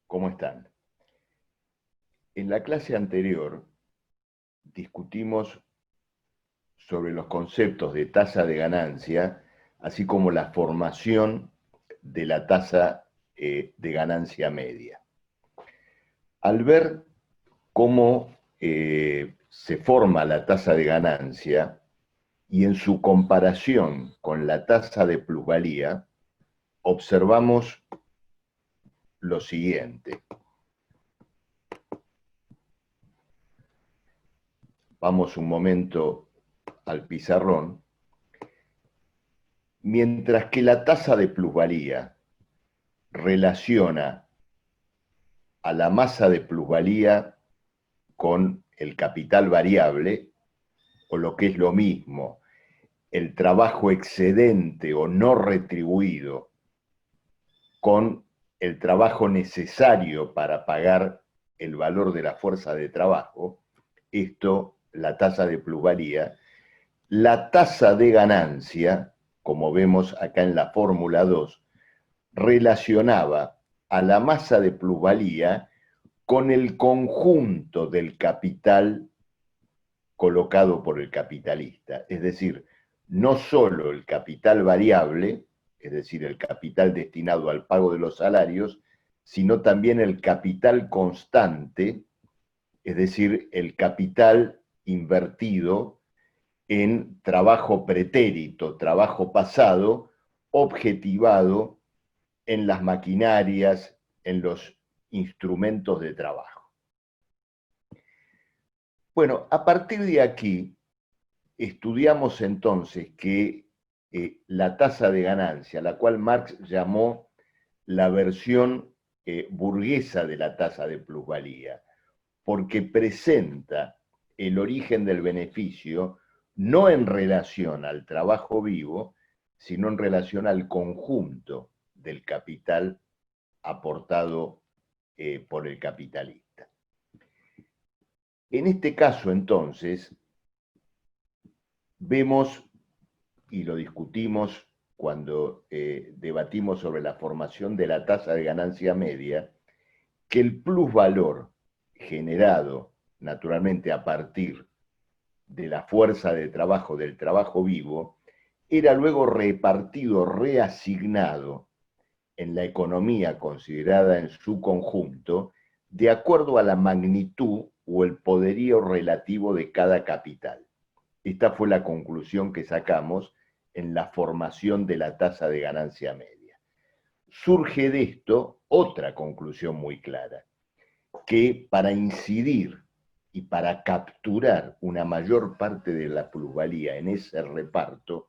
¿Cómo están? En la clase anterior discutimos sobre los conceptos de tasa de ganancia, así como la formación de la tasa de ganancia media. Al ver cómo se forma la tasa de ganancia y en su comparación con la tasa de plusvalía, observamos lo siguiente. Vamos un momento al pizarrón. Mientras que la tasa de plusvalía relaciona a la masa de plusvalía con el capital variable, o lo que es lo mismo, el trabajo excedente o no retribuido con el trabajo necesario para pagar el valor de la fuerza de trabajo, esto, la tasa de plusvalía, la tasa de ganancia, como vemos acá en la fórmula 2, relacionaba a la masa de plusvalía con el conjunto del capital colocado por el capitalista, es decir, no solo el capital variable, es decir, el capital destinado al pago de los salarios, sino también el capital constante, es decir, el capital invertido en trabajo pretérito, trabajo pasado, objetivado en las maquinarias, en los instrumentos de trabajo. Bueno, a partir de aquí, estudiamos entonces que la tasa de ganancia, la cual Marx llamó la versión burguesa de la tasa de plusvalía, porque presenta el origen del beneficio no en relación al trabajo vivo, sino en relación al conjunto del capital aportado por el capitalista. En este caso, entonces, vemos, y lo discutimos cuando debatimos sobre la formación de la tasa de ganancia media, que el plusvalor generado naturalmente a partir de la fuerza de trabajo, del trabajo vivo, era luego repartido, reasignado en la economía considerada en su conjunto, de acuerdo a la magnitud o el poderío relativo de cada capital. Esta fue la conclusión que sacamos en la formación de la tasa de ganancia media. Surge de esto otra conclusión muy clara, que para incidir y para capturar una mayor parte de la plusvalía en ese reparto,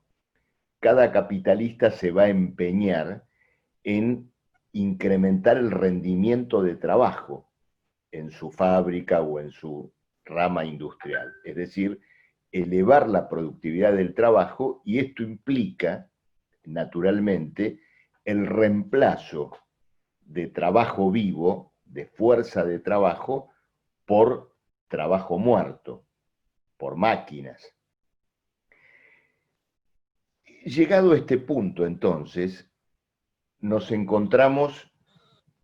cada capitalista se va a empeñar en incrementar el rendimiento de trabajo en su fábrica o en su rama industrial, es decir, elevar la productividad del trabajo, y esto implica, naturalmente, el reemplazo de trabajo vivo, de fuerza de trabajo, por trabajo muerto, por máquinas. Llegado a este punto, entonces, nos encontramos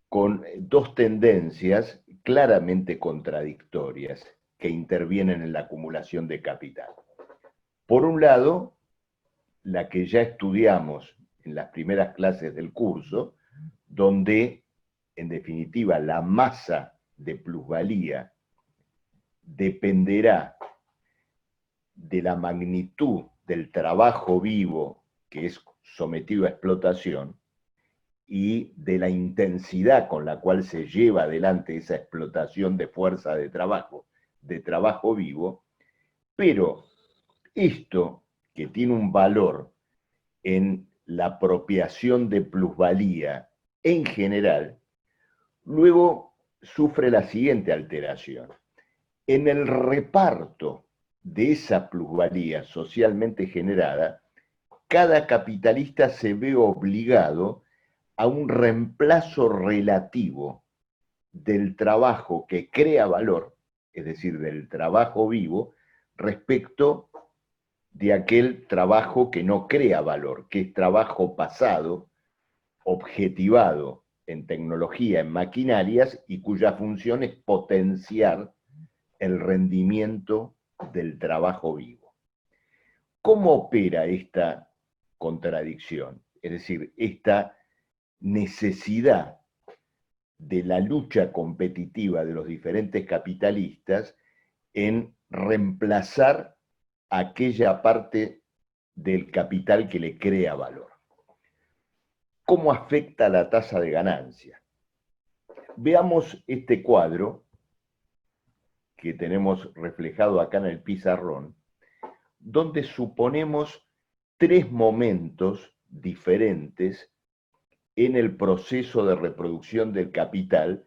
con dos tendencias claramente contradictorias que intervienen en la acumulación de capital. Por un lado, la que ya estudiamos en las primeras clases del curso, donde, en definitiva, la masa de plusvalía dependerá de la magnitud del trabajo vivo que es sometido a explotación y de la intensidad con la cual se lleva adelante esa explotación de fuerza de trabajo vivo, pero esto que tiene un valor en la apropiación de plusvalía en general, luego sufre la siguiente alteración. En el reparto de esa plusvalía socialmente generada, cada capitalista se ve obligado a un reemplazo relativo del trabajo que crea valor, es decir, del trabajo vivo, respecto de aquel trabajo que no crea valor, que es trabajo pasado, objetivado en tecnología, en maquinarias, y cuya función es potenciar el rendimiento del trabajo vivo. ¿Cómo opera esta contradicción? Es decir, esta necesidad de la lucha competitiva de los diferentes capitalistas en reemplazar aquella parte del capital que le crea valor. ¿Cómo afecta la tasa de ganancia? Veamos este cuadro que tenemos reflejado acá en el pizarrón, donde suponemos tres momentos diferentes en el proceso de reproducción del capital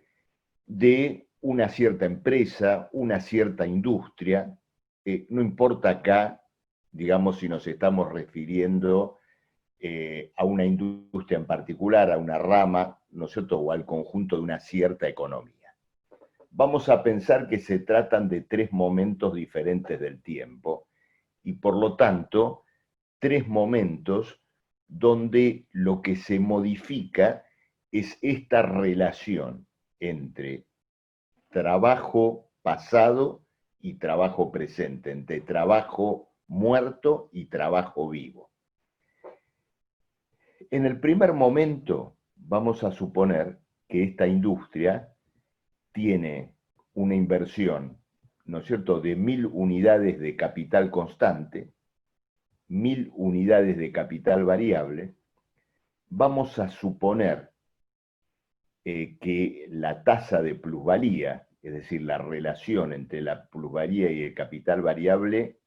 de una cierta empresa, una cierta industria, no importa acá, digamos, si nos estamos refiriendo a una industria en particular, a una rama, ¿no es cierto?, o al conjunto de una cierta economía. Vamos a pensar que se tratan de tres momentos diferentes del tiempo y por lo tanto, tres momentos donde lo que se modifica es esta relación entre trabajo pasado y trabajo presente, entre trabajo muerto y trabajo vivo. En el primer momento, vamos a suponer que esta industria tiene una inversión, ¿no es cierto?, de 1000 unidades de capital constante, 1000 unidades de capital variable. Vamos a suponer que la tasa de plusvalía, es decir, la relación entre la plusvalía y el capital variable,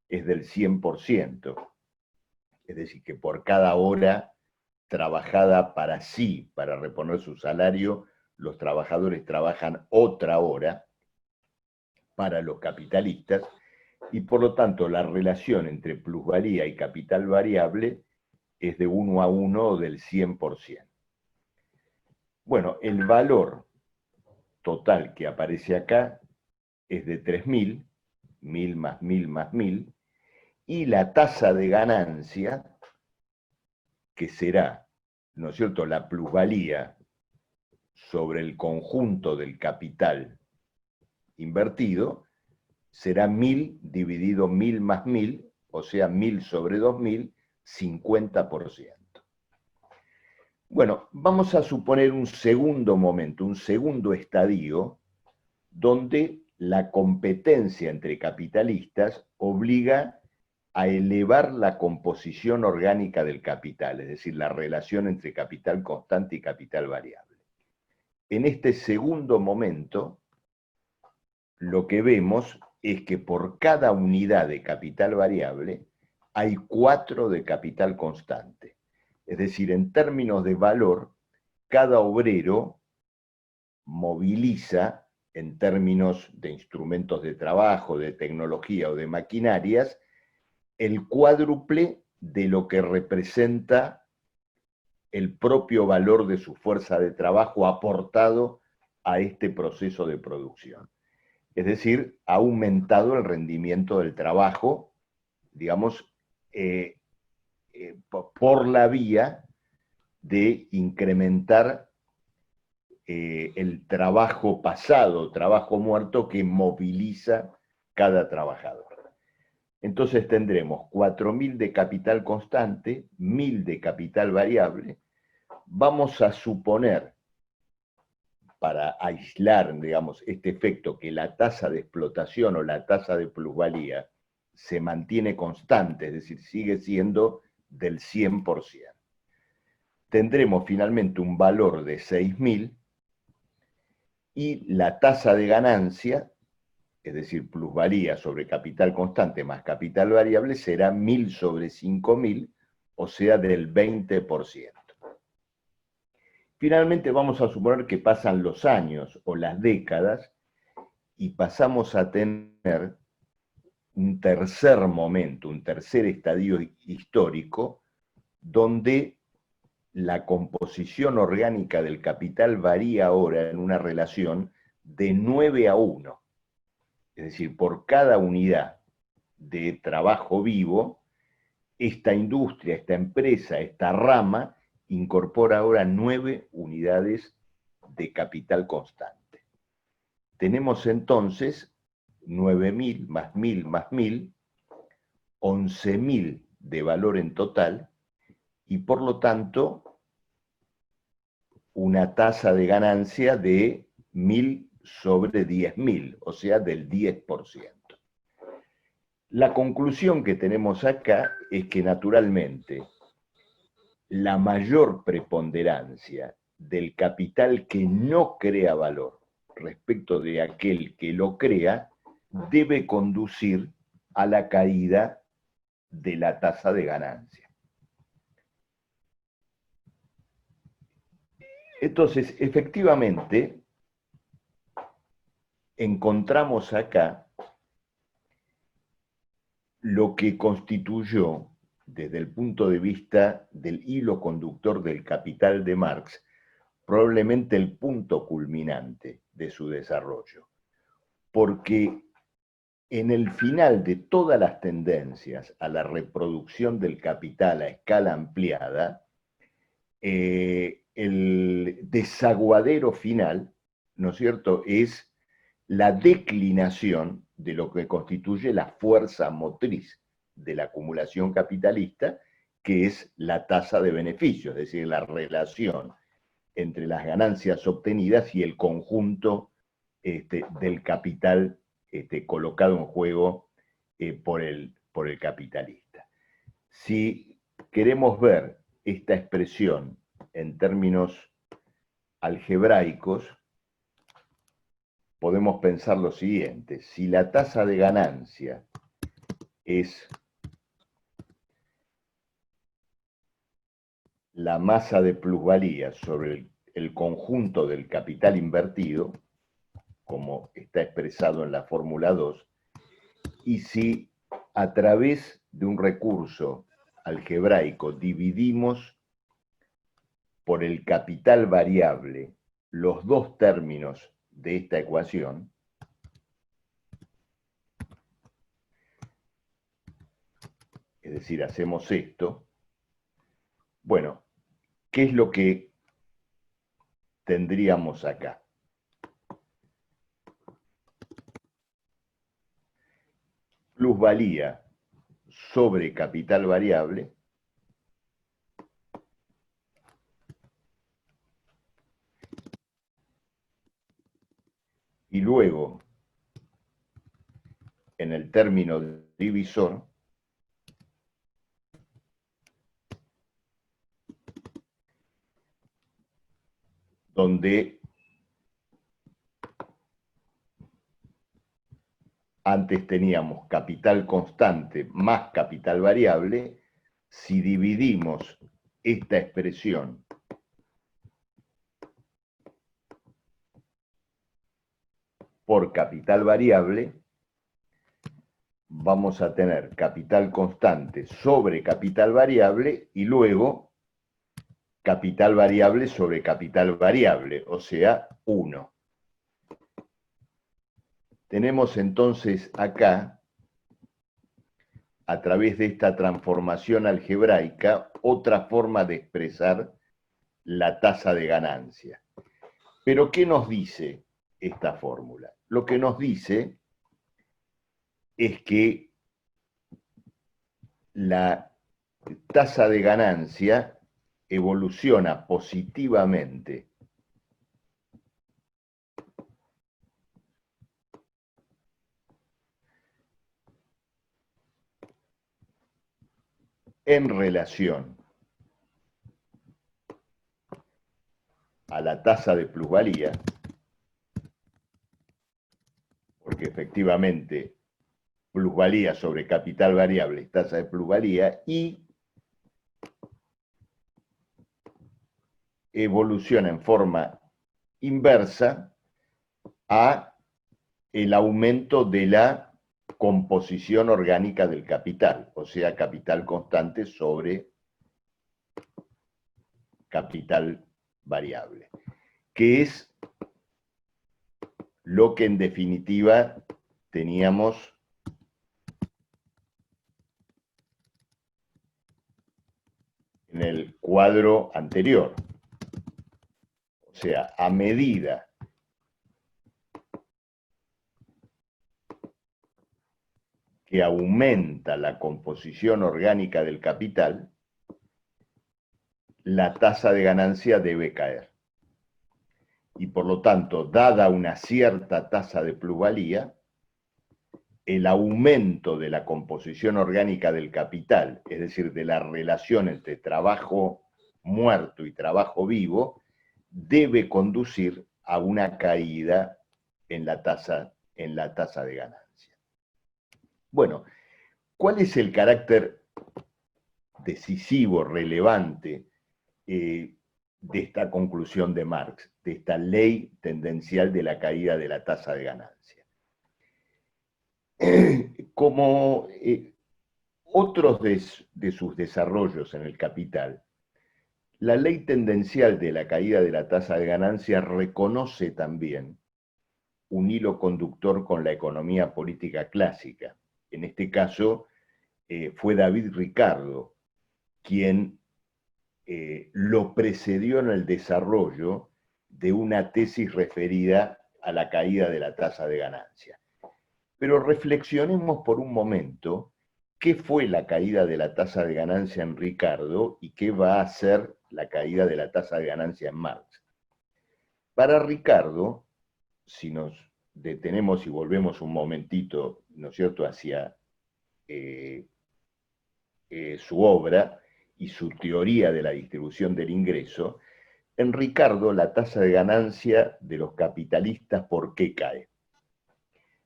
es del 100%. Es decir, que por cada hora trabajada para sí, para reponer su salario, los trabajadores trabajan otra hora para los capitalistas, y por lo tanto la relación entre plusvalía y capital variable es de 1 a 1 del 100%. Bueno, el valor total que aparece acá es de 3000, 1000 más 1000 más 1000, y la tasa de ganancia, que será, ¿no es cierto?, la plusvalía sobre el conjunto del capital invertido, será 1000 dividido 1000 más 1000, o sea, 1000 sobre 2000, 50%. Bueno, vamos a suponer un segundo momento, un segundo estadio, donde la competencia entre capitalistas obliga a elevar la composición orgánica del capital, es decir, la relación entre capital constante y capital variable. En este segundo momento, lo que vemos es que por cada unidad de capital variable hay 4 de capital constante. Es decir, en términos de valor, cada obrero moviliza, en términos de instrumentos de trabajo, de tecnología o de maquinarias, el cuádruple de lo que representa el propio valor de su fuerza de trabajo aportado a este proceso de producción. Es decir, ha aumentado el rendimiento del trabajo, digamos, por la vía de incrementar el trabajo pasado, trabajo muerto que moviliza cada trabajador. Entonces tendremos 4000 de capital constante, 1000 de capital variable. Vamos a suponer, para aislar, digamos, este efecto, que la tasa de explotación o la tasa de plusvalía se mantiene constante, es decir, sigue siendo del 100%. Tendremos finalmente un valor de 6000 y la tasa de ganancia, es decir, plusvalía sobre capital constante más capital variable, será 1000 sobre 5000, o sea, del 20%. Finalmente vamos a suponer que pasan los años o las décadas y pasamos a tener un tercer momento, un tercer estadio histórico, donde la composición orgánica del capital varía ahora en una relación de 9 a 1. Es decir, por cada unidad de trabajo vivo, esta industria, esta empresa, esta rama, incorpora ahora 9 unidades de capital constante. Tenemos entonces 9.000 más 1.000 más 1.000, 11.000 de valor en total, y por lo tanto una tasa de ganancia de 1.000 sobre 10.000, o sea, del 10%. La conclusión que tenemos acá es que naturalmente la mayor preponderancia del capital que no crea valor respecto de aquel que lo crea debe conducir a la caída de la tasa de ganancia. Entonces, efectivamente, encontramos acá lo que constituyó, desde el punto de vista del hilo conductor del Capital de Marx, probablemente el punto culminante de su desarrollo. Porque en el final de todas las tendencias a la reproducción del capital a escala ampliada, el desaguadero final, ¿no es cierto?, es la declinación de lo que constituye la fuerza motriz de la acumulación capitalista, que es la tasa de beneficio, es decir, la relación entre las ganancias obtenidas y el conjunto del capital colocado en juego por el capitalista. Si queremos ver esta expresión en términos algebraicos, podemos pensar lo siguiente: si la tasa de ganancia es la masa de plusvalía sobre el conjunto del capital invertido, como está expresado en la fórmula 2, y si a través de un recurso algebraico dividimos por el capital variable los dos términos de esta ecuación, es decir, hacemos esto, bueno, ¿qué es lo que tendríamos acá? Plusvalía sobre capital variable y luego en el término divisor donde antes teníamos capital constante más capital variable. Si dividimos esta expresión por capital variable, vamos a tener capital constante sobre capital variable y luego capital variable sobre capital variable, o sea, 1. Tenemos entonces acá, a través de esta transformación algebraica, otra forma de expresar la tasa de ganancia. Pero, ¿qué nos dice esta fórmula? Lo que nos dice es que la tasa de ganancia evoluciona positivamente en relación a la tasa de plusvalía, porque efectivamente plusvalía sobre capital variable es tasa de plusvalía, y evoluciona en forma inversa a el aumento de la composición orgánica del capital, o sea, capital constante sobre capital variable, que es lo que en definitiva teníamos en el cuadro anterior. O sea, a medida que aumenta la composición orgánica del capital, la tasa de ganancia debe caer. Y por lo tanto, dada una cierta tasa de plusvalía, el aumento de la composición orgánica del capital, es decir, de la relación entre trabajo muerto y trabajo vivo, debe conducir a una caída en la tasa de ganancia. Bueno, ¿cuál es el carácter decisivo, relevante de esta conclusión de Marx, de esta ley tendencial de la caída de la tasa de ganancia? Como otros de sus desarrollos en el capital, la ley tendencial de la caída de la tasa de ganancia reconoce también un hilo conductor con la economía política clásica. En este caso, fue David Ricardo quien lo precedió en el desarrollo de una tesis referida a la caída de la tasa de ganancia. Pero reflexionemos por un momento qué fue la caída de la tasa de ganancia en Ricardo y qué va a ser la caída de la tasa de ganancia en Marx. Para Ricardo, si nos detenemos y volvemos un momentito, ¿no es cierto?, hacia su obra y su teoría de la distribución del ingreso, en Ricardo la tasa de ganancia de los capitalistas, ¿por qué cae?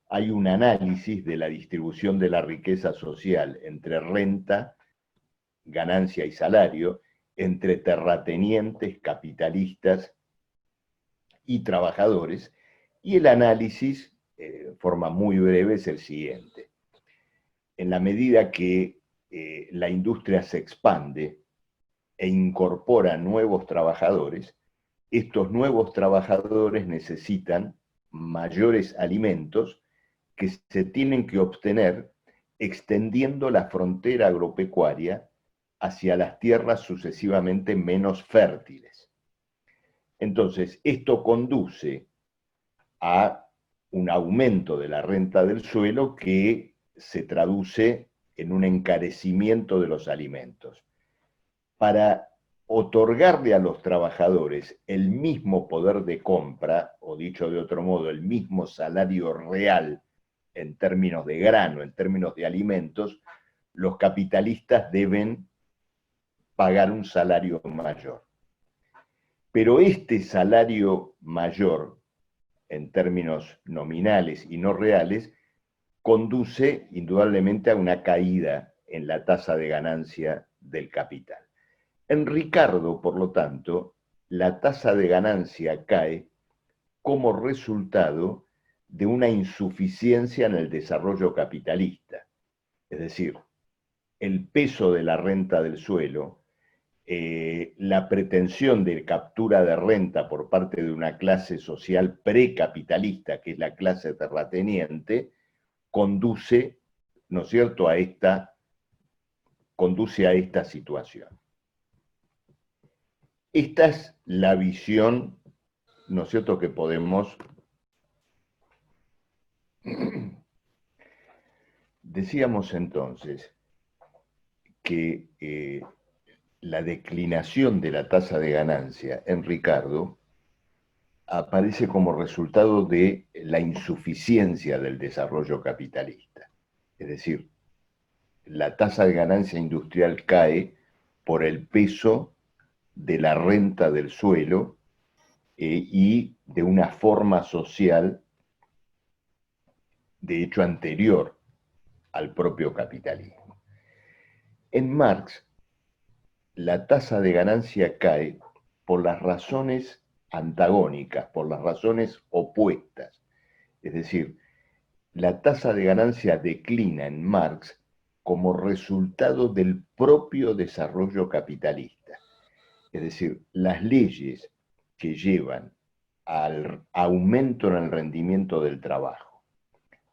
Hay un análisis de la distribución de la riqueza social entre renta, ganancia y salario, entre terratenientes, capitalistas y trabajadores, y el análisis, de forma muy breve, es el siguiente. En la medida que la industria se expande e incorpora nuevos trabajadores, estos nuevos trabajadores necesitan mayores alimentos que se tienen que obtener extendiendo la frontera agropecuaria hacia las tierras sucesivamente menos fértiles. Entonces, esto conduce a un aumento de la renta del suelo que se traduce en un encarecimiento de los alimentos. Para otorgarle a los trabajadores el mismo poder de compra, o dicho de otro modo, el mismo salario real en términos de grano, en términos de alimentos, los capitalistas deben pagar un salario mayor. Pero este salario mayor, en términos nominales y no reales, conduce indudablemente a una caída en la tasa de ganancia del capital. En Ricardo, por lo tanto, la tasa de ganancia cae como resultado de una insuficiencia en el desarrollo capitalista. Es decir, el peso de la renta del suelo, la pretensión de captura de renta por parte de una clase social precapitalista, que es la clase terrateniente, conduce, ¿no es cierto?, conduce a esta situación. Esta es la visión, ¿no es cierto?, que podemos... Decíamos entonces que la declinación de la tasa de ganancia en Ricardo aparece como resultado de la insuficiencia del desarrollo capitalista. Es decir, la tasa de ganancia industrial cae por el peso de la renta del suelo y de una forma social, de hecho, anterior al propio capitalismo. En Marx, la tasa de ganancia cae por las razones antagónicas, por las razones opuestas. Es decir, la tasa de ganancia declina en Marx como resultado del propio desarrollo capitalista. Es decir, las leyes que llevan al aumento en el rendimiento del trabajo,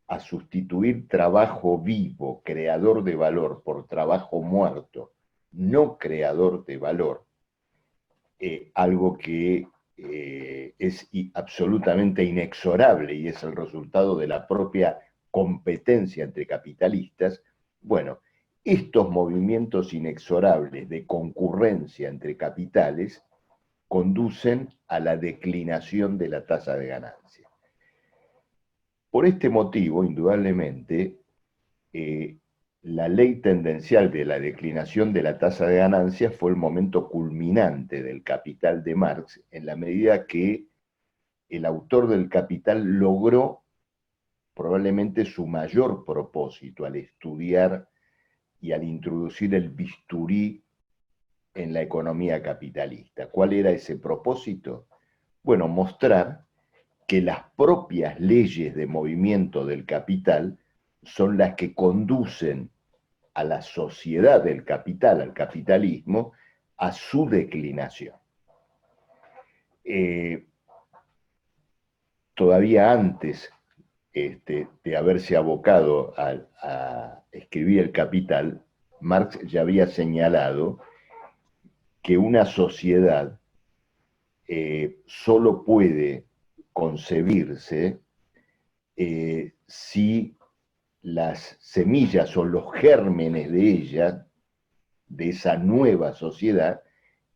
a sustituir trabajo vivo, creador de valor, por trabajo muerto, no creador de valor, algo que es absolutamente inexorable y es el resultado de la propia competencia entre capitalistas. Bueno, estos movimientos inexorables de concurrencia entre capitales conducen a la declinación de la tasa de ganancia. Por este motivo, indudablemente, la ley tendencial de la declinación de la tasa de ganancia fue el momento culminante del Capital de Marx, en la medida que el autor del Capital logró probablemente su mayor propósito al estudiar y al introducir el bisturí en la economía capitalista. ¿Cuál era ese propósito? Bueno, mostrar que las propias leyes de movimiento del capital son las que conducen a la sociedad del capital, al capitalismo, a su declinación. Todavía antes de haberse abocado a escribir el Capital, Marx ya había señalado que una sociedad solo puede concebirse si las semillas o los gérmenes de ella, de esa nueva sociedad,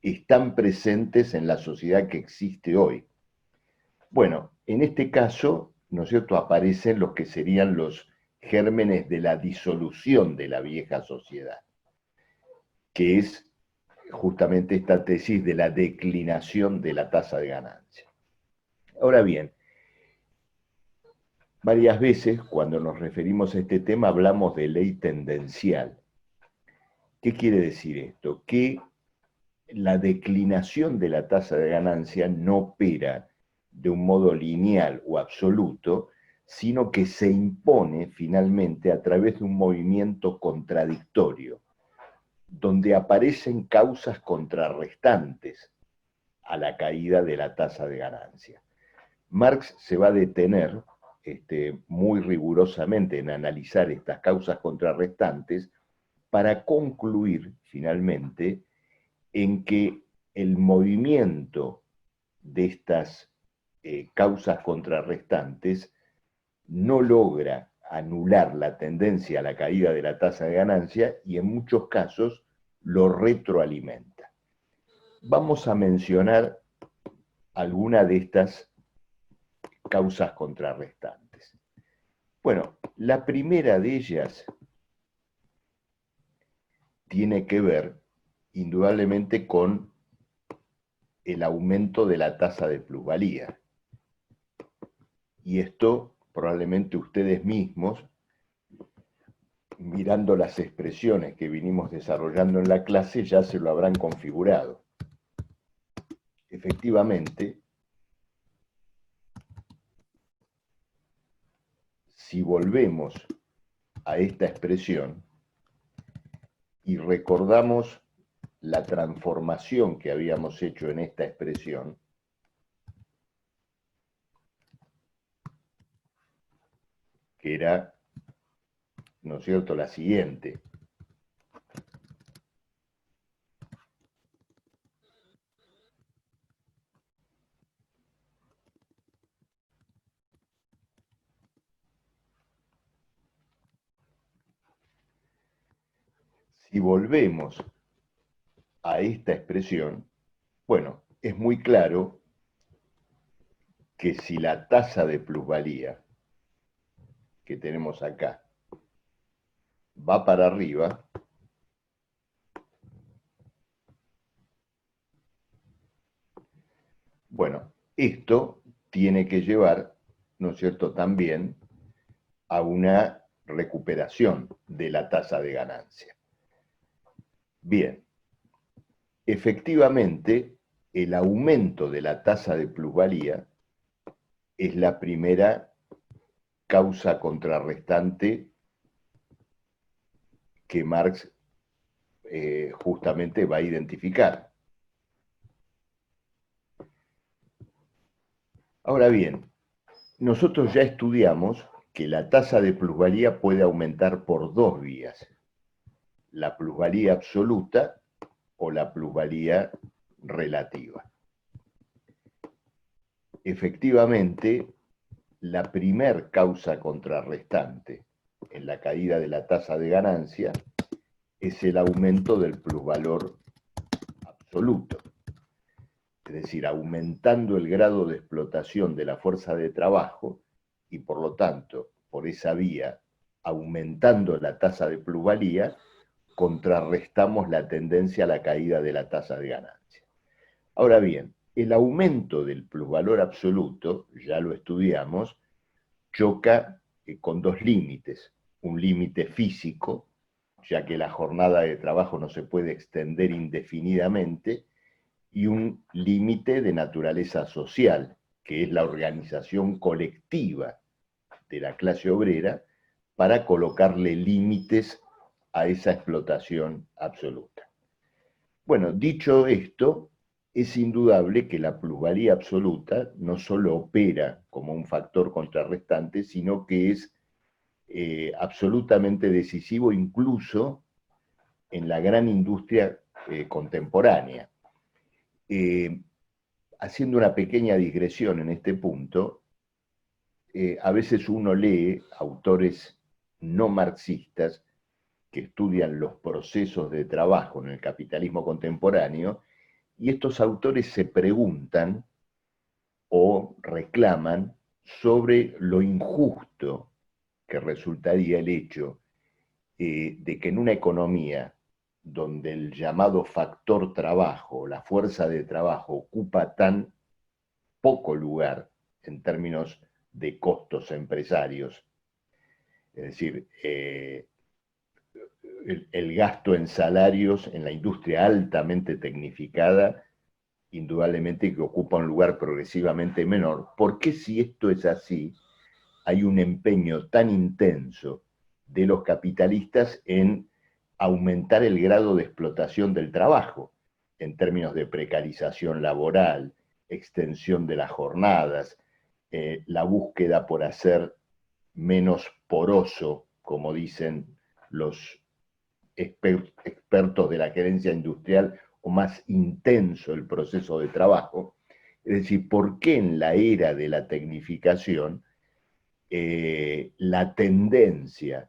están presentes en la sociedad que existe hoy. Bueno, en este caso, ¿no es cierto?, aparecen los que serían los gérmenes de la disolución de la vieja sociedad, que es justamente esta tesis de la declinación de la tasa de ganancia. Ahora bien, varias veces cuando nos referimos a este tema hablamos de ley tendencial. ¿Qué quiere decir esto? Que la declinación de la tasa de ganancia no opera de un modo lineal o absoluto, sino que se impone finalmente a través de un movimiento contradictorio, donde aparecen causas contrarrestantes a la caída de la tasa de ganancia. Marx se va a detener muy rigurosamente en analizar estas causas contrarrestantes para concluir finalmente en que el movimiento de estas causas contrarrestantes no logra anular la tendencia a la caída de la tasa de ganancia y en muchos casos lo retroalimenta. Vamos a mencionar alguna de estas causas contrarrestantes. Bueno, la primera de ellas tiene que ver indudablemente con el aumento de la tasa de plusvalía. Y esto probablemente ustedes mismos, mirando las expresiones que vinimos desarrollando en la clase, ya se lo habrán configurado. Efectivamente, si volvemos a esta expresión y recordamos la transformación que habíamos hecho en esta expresión, que era, ¿no es cierto?, la siguiente. Si volvemos a esta expresión, bueno, es muy claro que si la tasa de plusvalía que tenemos acá va para arriba, bueno, esto tiene que llevar, ¿no es cierto?, también a una recuperación de la tasa de ganancia. Bien, efectivamente, el aumento de la tasa de plusvalía es la primera causa contrarrestante que Marx justamente va a identificar. Ahora bien, nosotros ya estudiamos que la tasa de plusvalía puede aumentar por dos vías: la plusvalía absoluta o la plusvalía relativa. Efectivamente, la primer causa contrarrestante en la caída de la tasa de ganancia es el aumento del plusvalor absoluto. Es decir, aumentando el grado de explotación de la fuerza de trabajo y por lo tanto, por esa vía, aumentando la tasa de plusvalía, contrarrestamos la tendencia a la caída de la tasa de ganancia. Ahora bien, el aumento del plusvalor absoluto, ya lo estudiamos, choca con dos límites. Un límite físico, ya que la jornada de trabajo no se puede extender indefinidamente, y un límite de naturaleza social, que es la organización colectiva de la clase obrera para colocarle límites a esa explotación absoluta. Bueno, dicho esto, es indudable que la plusvalía absoluta no solo opera como un factor contrarrestante, sino que es absolutamente decisivo incluso en la gran industria contemporánea. Haciendo una pequeña digresión en este punto, a veces uno lee autores no marxistas que estudian los procesos de trabajo en el capitalismo contemporáneo, y estos autores se preguntan o reclaman sobre lo injusto que resultaría el hecho de que en una economía donde el llamado factor trabajo, la fuerza de trabajo, ocupa tan poco lugar en términos de costos empresarios, es decir, el gasto en salarios en la industria altamente tecnificada, indudablemente que ocupa un lugar progresivamente menor. ¿Por qué, si esto es así, hay un empeño tan intenso de los capitalistas en aumentar el grado de explotación del trabajo, en términos de precarización laboral, extensión de las jornadas, la búsqueda por hacer menos poroso, como dicen los expertos de la gerencia industrial, o más intenso el proceso de trabajo? Es decir, ¿por qué en la era de la tecnificación la tendencia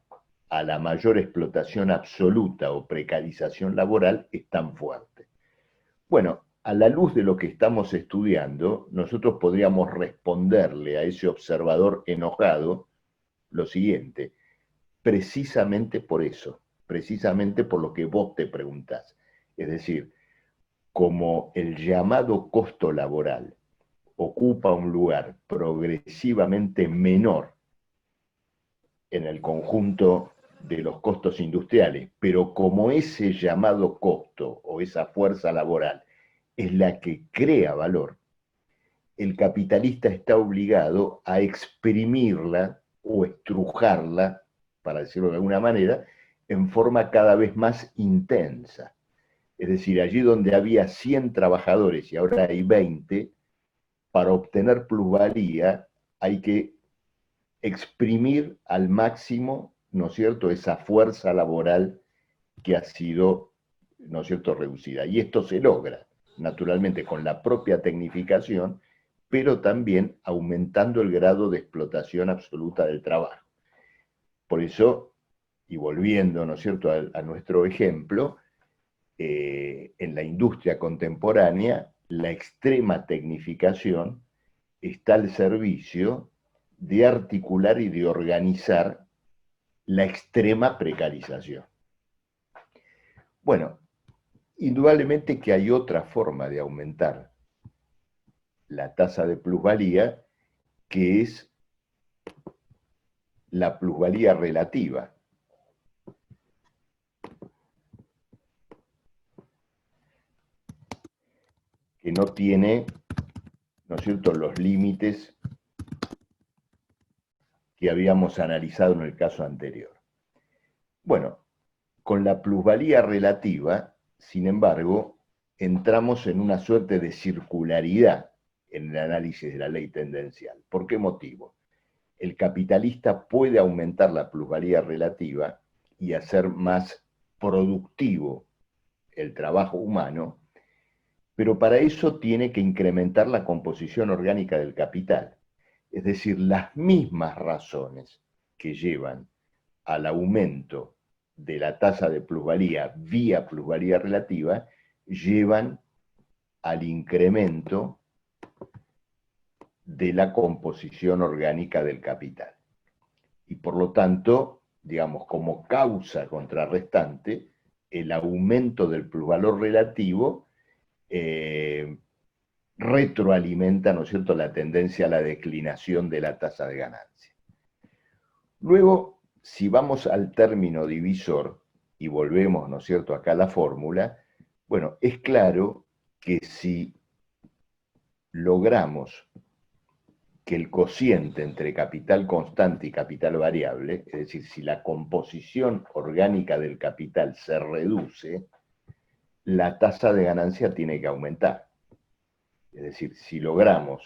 a la mayor explotación absoluta o precarización laboral es tan fuerte? Bueno, a la luz de lo que estamos estudiando, nosotros podríamos responderle a ese observador enojado lo siguiente: precisamente por eso, precisamente por lo que vos te preguntás. Es decir, como el llamado costo laboral ocupa un lugar progresivamente menor en el conjunto de los costos industriales, pero como ese llamado costo o esa fuerza laboral es la que crea valor, el capitalista está obligado a exprimirla o estrujarla, para decirlo de alguna manera, en forma cada vez más intensa. Es decir, allí donde había 100 trabajadores y ahora hay 20, para obtener plusvalía hay que exprimir al máximo, ¿no es cierto?, esa fuerza laboral que ha sido, ¿no es cierto?, reducida. Y esto se logra, naturalmente, con la propia tecnificación, pero también aumentando el grado de explotación absoluta del trabajo. Por eso, y volviendo, ¿no es cierto?, a nuestro ejemplo, en la industria contemporánea, la extrema tecnificación está al servicio de articular y de organizar la extrema precarización. Bueno, indudablemente que hay otra forma de aumentar la tasa de plusvalía, que es la plusvalía relativa, que no tiene, ¿no es cierto?, los límites que habíamos analizado en el caso anterior. Bueno, con la plusvalía relativa, sin embargo, entramos en una suerte de circularidad en el análisis de la ley tendencial. ¿Por qué motivo? El capitalista puede aumentar la plusvalía relativa y hacer más productivo el trabajo humano, pero para eso tiene que incrementar la composición orgánica del capital. Es decir, las mismas razones que llevan al aumento de la tasa de plusvalía vía plusvalía relativa llevan al incremento de la composición orgánica del capital. Y por lo tanto, digamos, como causa contrarrestante, el aumento del plusvalor relativo retroalimenta, ¿no es cierto?, la tendencia a la declinación de la tasa de ganancia. Luego, si vamos al término divisor y volvemos, ¿no es cierto?, acá a la fórmula, bueno, es claro que si logramos que el cociente entre capital constante y capital variable, es decir, si la composición orgánica del capital se reduce, la tasa de ganancia tiene que aumentar. Es decir, si logramos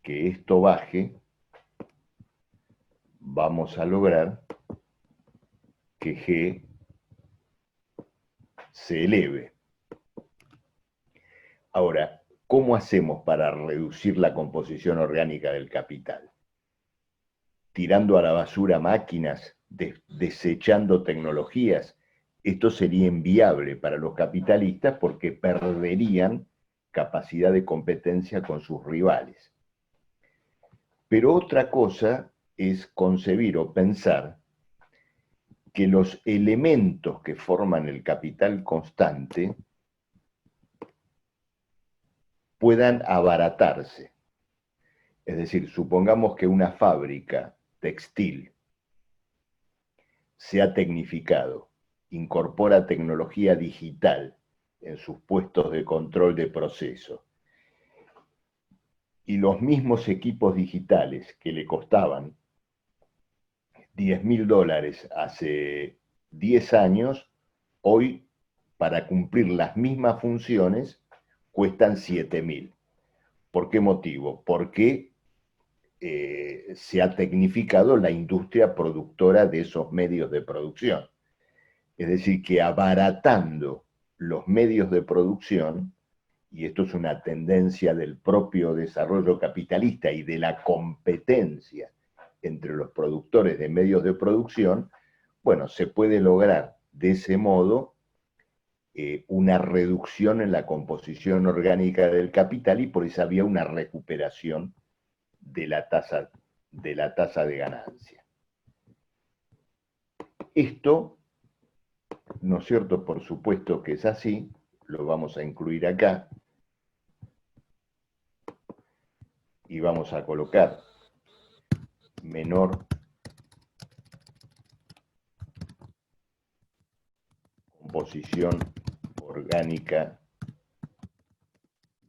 que esto baje, vamos a lograr que G se eleve. Ahora, ¿cómo hacemos para reducir la composición orgánica del capital? Tirando a la basura máquinas, desechando tecnologías. Esto sería inviable para los capitalistas porque perderían capacidad de competencia con sus rivales. Pero otra cosa es concebir o pensar que los elementos que forman el capital constante puedan abaratarse. Es decir, supongamos que una fábrica textil se ha tecnificado, incorpora tecnología digital en sus puestos de control de proceso, y los mismos equipos digitales que le costaban $10.000 hace 10 años, hoy, para cumplir las mismas funciones, cuestan 7.000. ¿Por qué motivo? Porque se ha tecnificado la industria productora de esos medios de producción. Es decir, que abaratando los medios de producción, y esto es una tendencia del propio desarrollo capitalista y de la competencia entre los productores de medios de producción, bueno, se puede lograr de ese modo una reducción en la composición orgánica del capital y por esa vía una recuperación de la tasa de ganancia. Esto, ¿no es cierto? Por supuesto que es así, lo vamos a incluir acá y vamos a colocar menor composición orgánica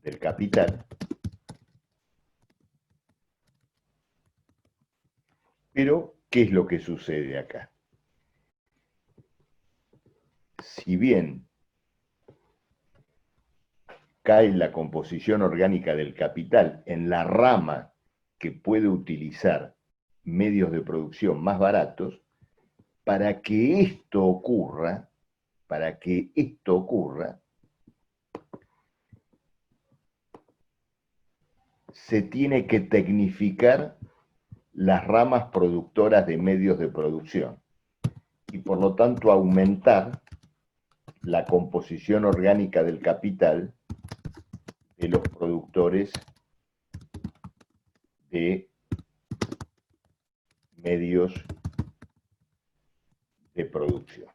del capital. Pero, ¿qué es lo que sucede acá? Si bien cae la composición orgánica del capital en la rama que puede utilizar medios de producción más baratos, para que esto ocurra, se tiene que tecnificar las ramas productoras de medios de producción y por lo tanto aumentar la composición orgánica del capital de los productores de medios de producción.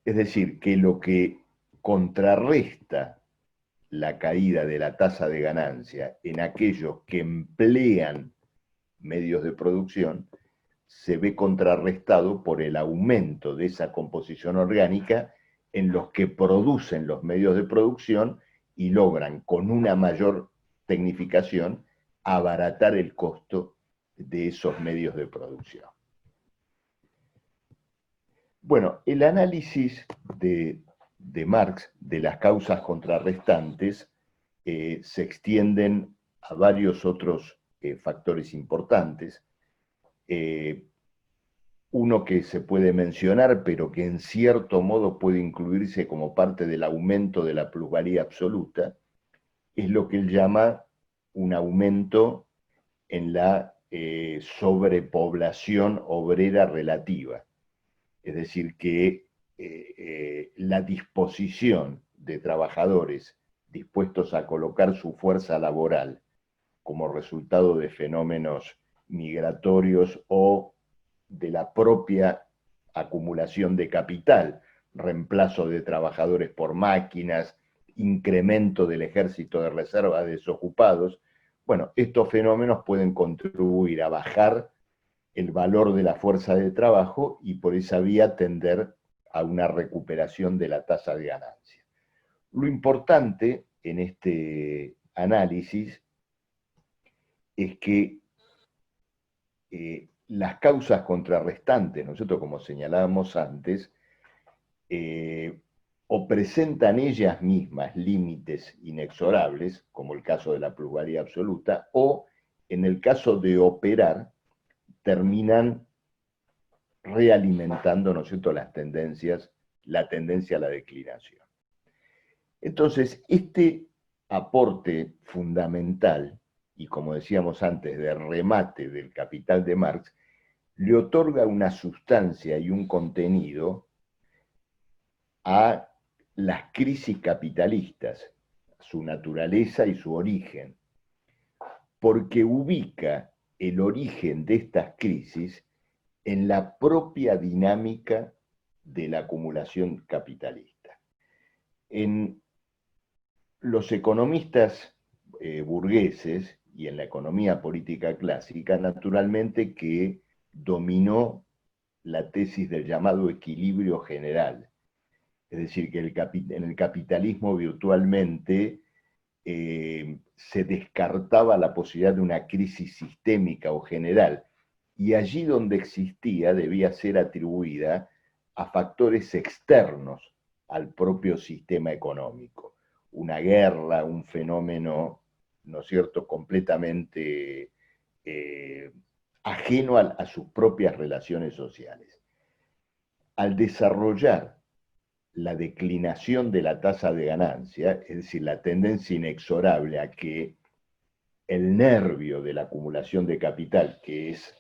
Es decir, que lo que contrarresta la caída de la tasa de ganancia en aquellos que emplean medios de producción se ve contrarrestado por el aumento de esa composición orgánica en los que producen los medios de producción y logran con una mayor tecnificación abaratar el costo de esos medios de producción. Bueno, el análisis de Marx de las causas contrarrestantes se extienden a varios otros factores importantes. Uno que se puede mencionar, pero que en cierto modo puede incluirse como parte del aumento de la plusvalía absoluta, es lo que él llama un aumento en la sobrepoblación obrera relativa. Es decir, que la disposición de trabajadores dispuestos a colocar su fuerza laboral como resultado de fenómenos migratorios o de la propia acumulación de capital, reemplazo de trabajadores por máquinas, incremento del ejército de reserva de desocupados. Bueno, estos fenómenos pueden contribuir a bajar el valor de la fuerza de trabajo y por esa vía tender a una recuperación de la tasa de ganancia. Lo importante en este análisis es que las causas contrarrestantes, nosotros como señalábamos antes, o presentan ellas mismas límites inexorables, como el caso de la plusvalía absoluta, o en el caso de operar, terminan realimentando, ¿no es cierto?, las tendencias, la tendencia a la declinación. Entonces, este aporte fundamental, y como decíamos antes, de remate del Capital de Marx, le otorga una sustancia y un contenido a las crisis capitalistas, su naturaleza y su origen, porque ubica el origen de estas crisis en la propia dinámica de la acumulación capitalista. En los economistas burgueses y en la economía política clásica, naturalmente que dominó la tesis del llamado equilibrio general. Es decir, que en el capitalismo virtualmente se descartaba la posibilidad de una crisis sistémica o general, y allí donde existía debía ser atribuida a factores externos al propio sistema económico. Una guerra, un fenómeno, ¿no es cierto?, completamente ajeno a sus propias relaciones sociales. Al desarrollar la declinación de la tasa de ganancia, es decir, la tendencia inexorable a que el nervio de la acumulación de capital, que es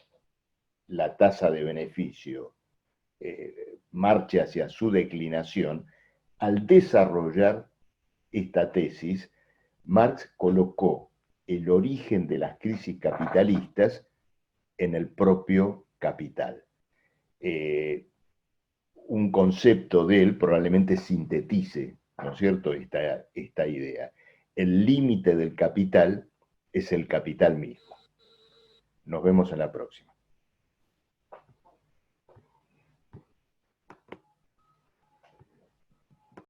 la tasa de beneficio, marche hacia su declinación, al desarrollar esta tesis, Marx colocó el origen de las crisis capitalistas en el propio capital. Un concepto de él probablemente sintetice, ¿no es cierto?, esta idea. El límite del capital es el capital mismo. Nos vemos en la próxima.